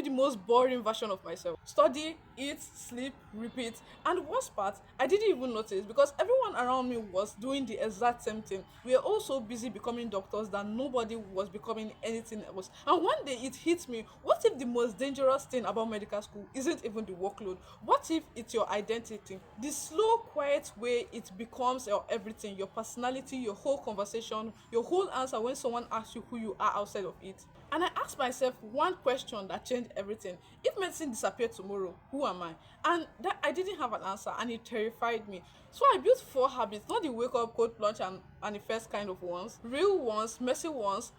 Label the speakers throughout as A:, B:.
A: the most boring version of myself. Study, eat, sleep, repeat. And the worst part, I didn't even notice because everyone around me was doing the exact same thing. We were all so busy becoming doctors that nobody was becoming anything else. And one day it hit me, what if the most dangerous thing about medical school isn't even the workload? What if it's your identity? The slow, quiet way it becomes your everything, your personality, your whole conversation, your whole answer when someone asks you who you are outside of it. And I asked myself one question that changed everything. If medicine disappeared tomorrow, who am I? And that I didn't have an answer and it terrified me. So I built 4 habits, not the wake up, cold plunge, and the first kind of ones. Real ones, messy ones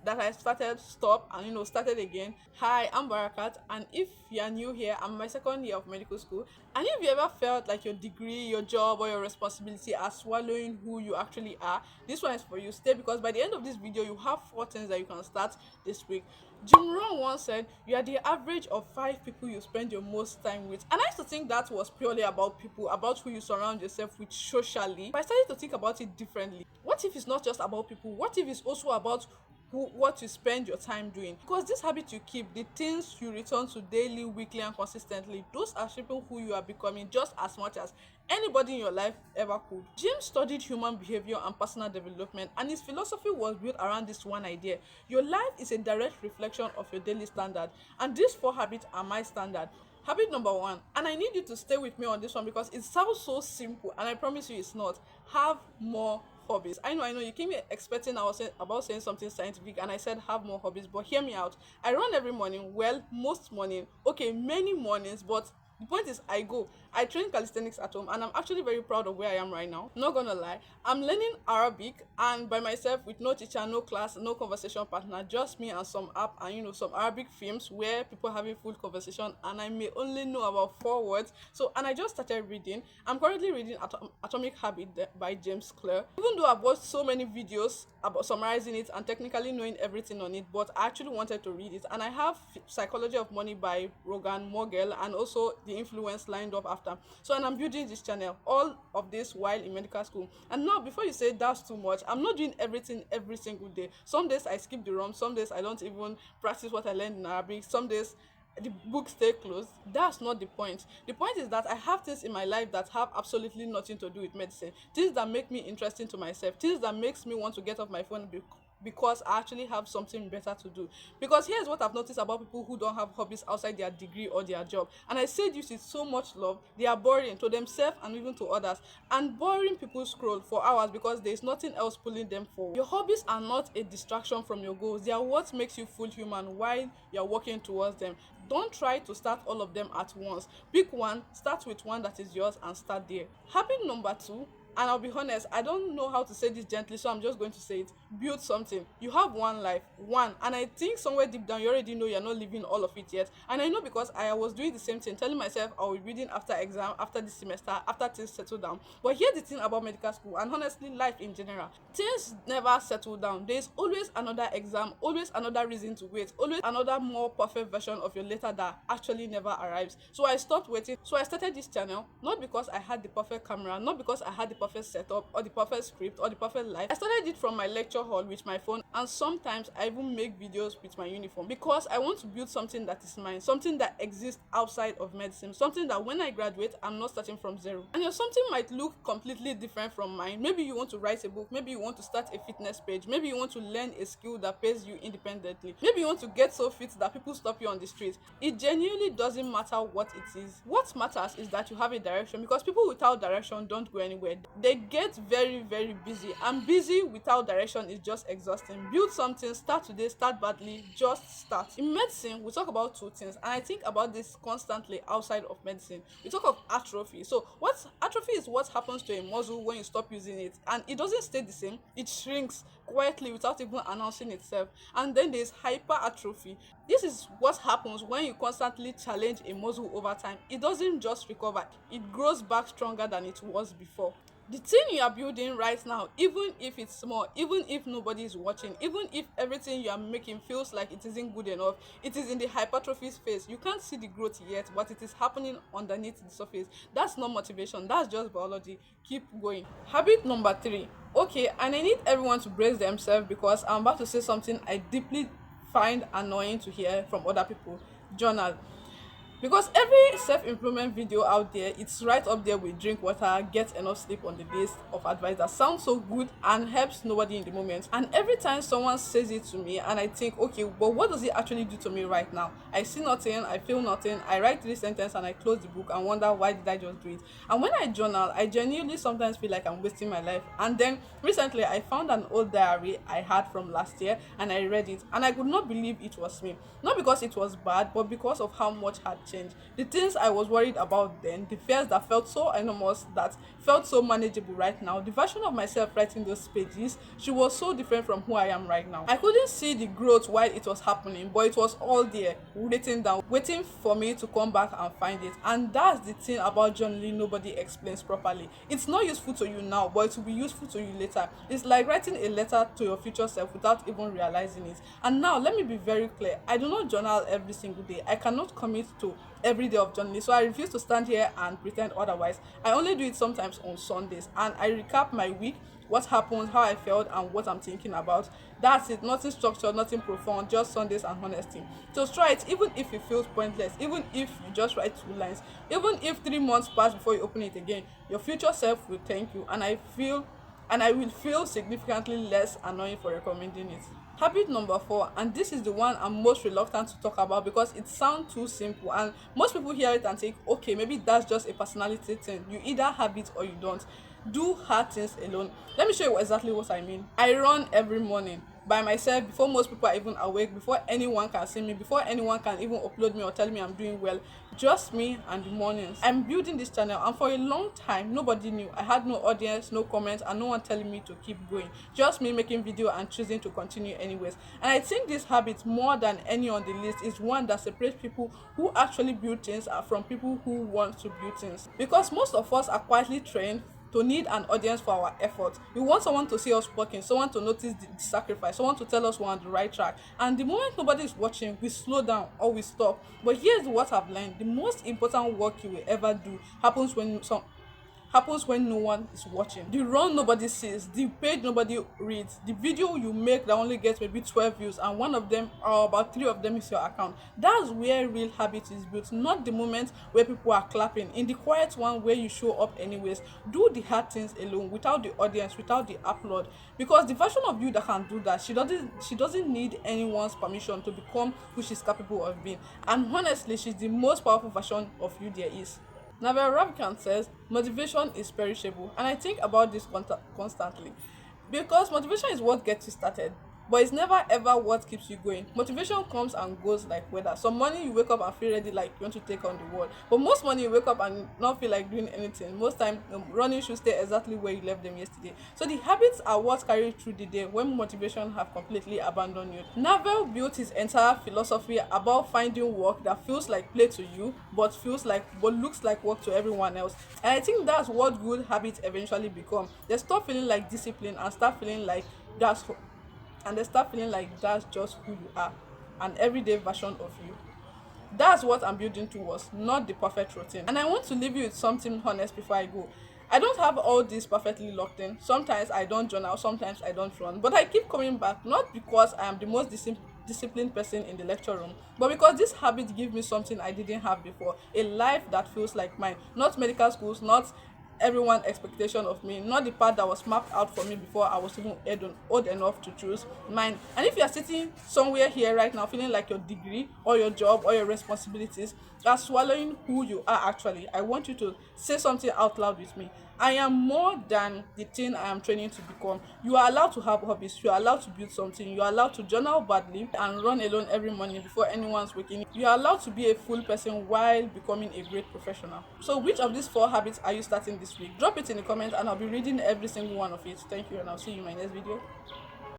A: that I started, stop, and started again. Hi, I'm Barakat, and if you're new here, I'm my second year of medical school. And if you ever felt like your degree, your job, or your responsibility are swallowing who you actually are, this one is for you. Stay, because by the end of this video, you have 4 things that you can start this week. Jim Rohn once said, "You are the average of 5 people you spend your most time with." And I used to think that was purely about people, about who you surround yourself with socially. But I started to think about it differently. What if it's not just about people? What if it's also about what you spend your time doing? Because this habit you keep, the things you return to daily, weekly, and consistently, those are shaping who you are becoming just as much as anybody in your life ever could. Jim studied human behavior and personal development, and his philosophy was built around this one idea: your life is a direct reflection of your daily standard, and these 4 habits are my standard. Habit number 1, and I need you to stay with me on this one because it sounds so simple, and I promise you it's not. Have more hobbies. I know you came here expecting I was about saying something scientific, and I said have more hobbies, but hear me out. I run every morning, well, most morning, okay, many mornings, but the point is I train calisthenics at home, and I'm actually very proud of where I am right now, not gonna lie. I'm learning Arabic, and by myself, with no teacher, no class, no conversation partner, just me and some app, and some Arabic films where people having full conversation, and I may only know about 4 words. So, and I just started reading. I'm currently reading Atomic Habit by James Clear. Even though I've watched so many videos about summarizing it and technically knowing everything on it, but I actually wanted to read it. And I have Psychology of Money by Rogan Mogel, and also The Influence lined up after. So, and I'm building this channel, all of this while in medical school. And now, before you say that's too much, I'm not doing everything every single day. Some days I skip the room, some days I don't even practice what I learned in Arabic, some days the books stay closed. That's not the point. The point is that I have things in my life that have absolutely nothing to do with medicine, things that make me interesting to myself, things that makes me want to get off my phone because I actually have something better to do. Because here's what I've noticed about people who don't have hobbies outside their degree or their job, and I say this with so much love: they are boring to themselves and even to others. And boring people scroll for hours because there's nothing else pulling them forward. Your hobbies are not a distraction from your goals, they are what makes you full human while you're working towards them. Don't try to start all of them at once. Pick one, start with one that is yours, and start there. Habit number 2, and I'll be honest, I don't know how to say this gently, so I'm just going to say it: build something. You have one life, one, and I think somewhere deep down you already know you're not living all of it yet. And I know because I was doing the same thing, telling myself I will be reading after exam, after this semester, after things settle down. But here's the thing about medical school, and honestly life in general: things never settle down. There's always another exam, always another reason to wait, always another more perfect version of your letter that actually never arrives. So I stopped waiting. So I started this channel, not because I had the perfect camera, not because I had the perfect setup or the perfect script or the perfect life. I started it from my lecture hall with my phone, and sometimes I even make videos with my uniform, because I want to build something that is mine, something that exists outside of medicine, something that when I graduate I'm not starting from zero. And your something might look completely different from mine. Maybe you want to write a book, maybe you want to start a fitness page, maybe you want to learn a skill that pays you independently, maybe you want to get so fit that people stop you on the street. It genuinely doesn't matter what it is. What matters is that you have a direction, because people without direction don't go anywhere. They get very, very busy, and busy without direction is just exhausting. Build something, start today, start badly, just start. In medicine, we talk about 2 things, and I think about this constantly outside of medicine. We talk of atrophy. So what atrophy is: what happens to a muscle when you stop using it, and it doesn't stay the same, it shrinks quietly without even announcing itself. And then there's hypertrophy. This is what happens when you constantly challenge a muscle over time. It doesn't just recover, it grows back stronger than it was before. The thing you are building right now, even if it's small, even if nobody is watching, even if everything you are making feels like it isn't good enough, it is in the hypertrophy phase. You can't see the growth yet, but it is happening underneath the surface. That's not motivation, that's just biology. Keep going. Habit number 3. Okay, and I need everyone to brace themselves, because I'm about to say something I deeply find annoying to hear from other people, journal. Because every self-improvement video out there, it's right up there with drink water, get enough sleep on the days of advice that sounds so good and helps nobody in the moment. And every time someone says it to me and I think, okay, but what does it actually do to me right now? I see nothing, I feel nothing, I write 3 sentences and I close the book and wonder, why did I just do it? And when I journal, I genuinely sometimes feel like I'm wasting my life. And then recently I found an old diary I had from last year and I read it and I could not believe it was me. Not because it was bad, but because of how much had changed. The things I was worried about then, the fears that felt so enormous, that felt so manageable right now, the version of myself writing those pages, she was so different from who I am right now. I couldn't see the growth while it was happening, but it was all there, written down, waiting for me to come back and find it. And that's the thing about journaling nobody explains properly. It's not useful to you now, but it will be useful to you later. It's like writing a letter to your future self without even realizing it. And now, let me be very clear. I do not journal every single day. I cannot commit to every day of journaling, so I refuse to stand here and pretend otherwise. I only do it sometimes on Sundays and I recap my week, what happened, how I felt, and what I'm thinking about. That's it. Nothing structured, nothing profound, just Sundays and honesty. So try it, even if it feels pointless, even if you just write 2 lines, even if 3 months pass before you open it again, your future self will thank you, and I will feel significantly less annoying for recommending it. Habit number 4, and this is the one I'm most reluctant to talk about because it sounds too simple and most people hear it and think, okay, maybe that's just a personality thing. You either have it or you don't. Do hard things alone. Let me show you exactly what I mean. I run every morning by myself before most people are even awake, before anyone can see me, before anyone can even upload me or tell me I'm doing well. Just me and the mornings. I'm building this channel and for a long time nobody knew. I had no audience, no comments, and no one telling me to keep going. Just me making video and choosing to continue anyways. And I think this habit, more than any on the list, is one that separates people who actually build things from people who want to build things. Because most of us are quietly trained to need an audience for our effort. We want someone to see us working, someone to notice the sacrifice, someone to tell us we're on the right track. And the moment nobody is watching, we slow down or we stop. But here's what I've learned: the most important work you will ever do happens when no one is watching. The run nobody sees, the page nobody reads, the video you make that only gets maybe 12 views and one of them or about 3 of them is your account. That's where real habit is built, not the moment where people are clapping. In the quiet one where you show up anyways, do the hard things alone, without the audience, without the upload. Because the version of you that can do that, she doesn't need anyone's permission to become who she's capable of being. And honestly, she's the most powerful version of you there is. Naval Ravikant says motivation is perishable, and I think about this constantly because motivation is what gets you started, but it's never ever what keeps you going. Motivation comes and goes like weather. Some morning you wake up and feel ready, like you want to take on the world, but most morning you wake up and not feel like doing anything. Most time, running should stay exactly where you left them yesterday. So the habits are what carry you through the day when motivation have completely abandoned you. Navel built his entire philosophy about finding work that feels like play to you, but looks like work to everyone else. And I think that's what good habits eventually become. They stop feeling like discipline and start feeling like that's and they start feeling like that's just who you are, an everyday version of you. That's what I'm building towards, not the perfect routine. And I want to leave you with something honest before I go. I don't have all this perfectly locked in. Sometimes I don't journal, sometimes I don't run. But I keep coming back, not because I am the most disciplined person in the lecture room, but because this habit gives me something I didn't have before: a life that feels like mine. Not medical schools, not everyone's expectation of me, not the path that was mapped out for me before I was even old enough to choose mine. And if you're sitting somewhere here right now feeling like your degree or your job or your responsibilities are swallowing who you are actually, I want you to say something out loud with me. I am more than the thing I am training to become. You are allowed to have hobbies, you are allowed to build something, you are allowed to journal badly and run alone every morning before anyone's waking. You are allowed to be a full person while becoming a great professional. So which of these 4 habits are you starting this week? Drop it in the comments and I'll be reading every single one of it. Thank you, and I'll see you in my next video.